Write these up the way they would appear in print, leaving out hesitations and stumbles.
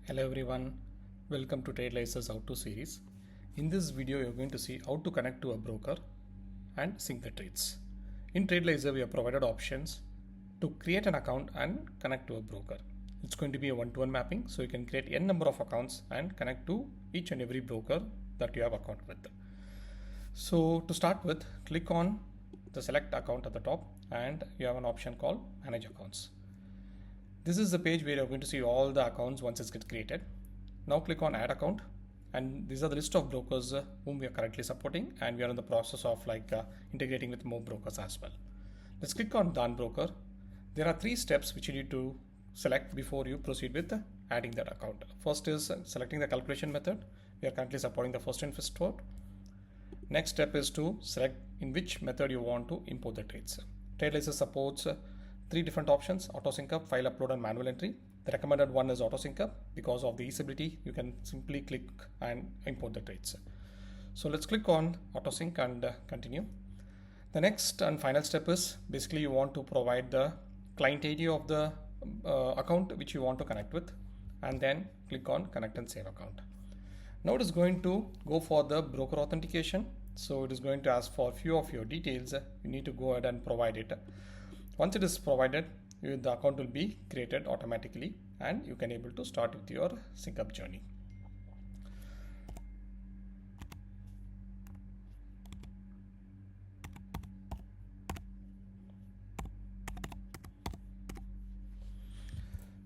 Hello everyone, welcome to TradeLyser's How To series. In this video, you're going to see how to connect to a broker and sync the trades. In TradeLyser, we have provided options to create an account and connect to a broker. It's going to be a one-to-one mapping, so you can create n number of accounts and connect to each and every broker that you have account with. So to start with, click on the select account at the top and you have an option called manage accounts. This is the page where you're going to see all the accounts once it's get created. Now click on add account, and these are the list of brokers whom we are currently supporting, and we are in the process of integrating with more brokers as well. Let's click on done broker. There are three steps which you need to select before you proceed with adding that account. First is selecting the calculation method. We are currently supporting the first in first out. Next step is to select in which method you want to import the trades. TradeLyser supports three different options: auto sync up, file upload, and manual entry. The recommended one is auto sync up because of the easeability. You can simply click and import the trades. So let's click on auto sync and continue. The next and final step is basically you want to provide the client ID of the account which you want to connect with, and then click on connect and save account. Now it is going to go for the broker authentication. So it is going to ask for a few of your details. You need to go ahead and provide it. Once it is provided, the account will be created automatically and you can able to start with your sync up journey.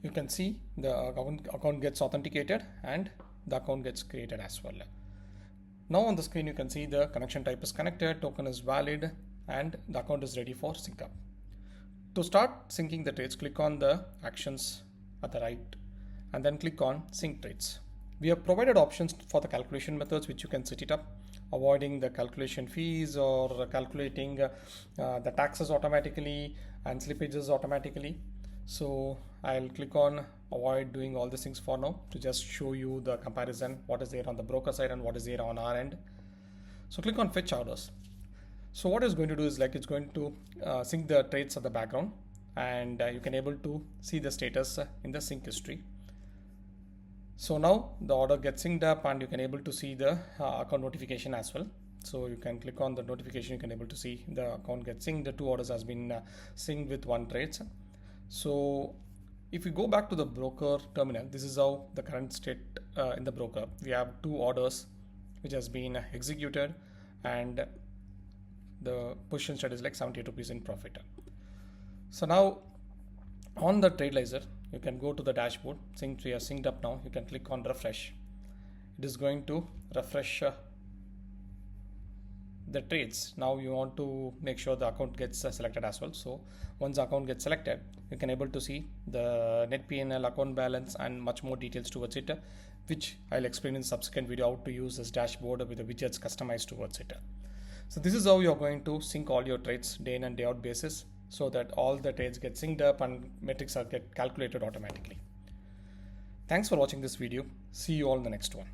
You can see the account gets authenticated and the account gets created as well. Now on the screen you can see the connection type is connected, token is valid, and the account is ready for sync up. To start syncing the trades, click on the actions at the right and then click on sync trades. We have provided options for the calculation methods which you can set it up, avoiding the calculation fees or calculating the taxes automatically and slippages automatically. So I'll click on avoid doing all these things for now to just show you the comparison, what is there on the broker side and what is there on our end. So click on fetch orders. So what it's going to do is it's going to sync the trades at the background, and you can able to see the status in the sync history. So now the order gets synced up and you can able to see the account notification as well. So you can click on the notification, you can able to see the account gets synced. The two orders has been synced with one trades. So if we go back to the broker terminal, this is how the current state in the broker. We have two orders which has been executed and the position state is like 78 rupees in profit. So now on the TradeLyser, you can go to the dashboard. Since we are synced up now, you can click on refresh. It is going to refresh the trades. Now you want to make sure the account gets selected as well. So once the account gets selected, you can able to see the net PNL, account balance, and much more details towards it, which I'll explain in subsequent video how to use this dashboard with the widgets customized towards it. So this is how you're going to sync all your trades day in and day out basis, so that all the trades get synced up and metrics are get calculated automatically. Thanks for watching this video. See you all in the next one.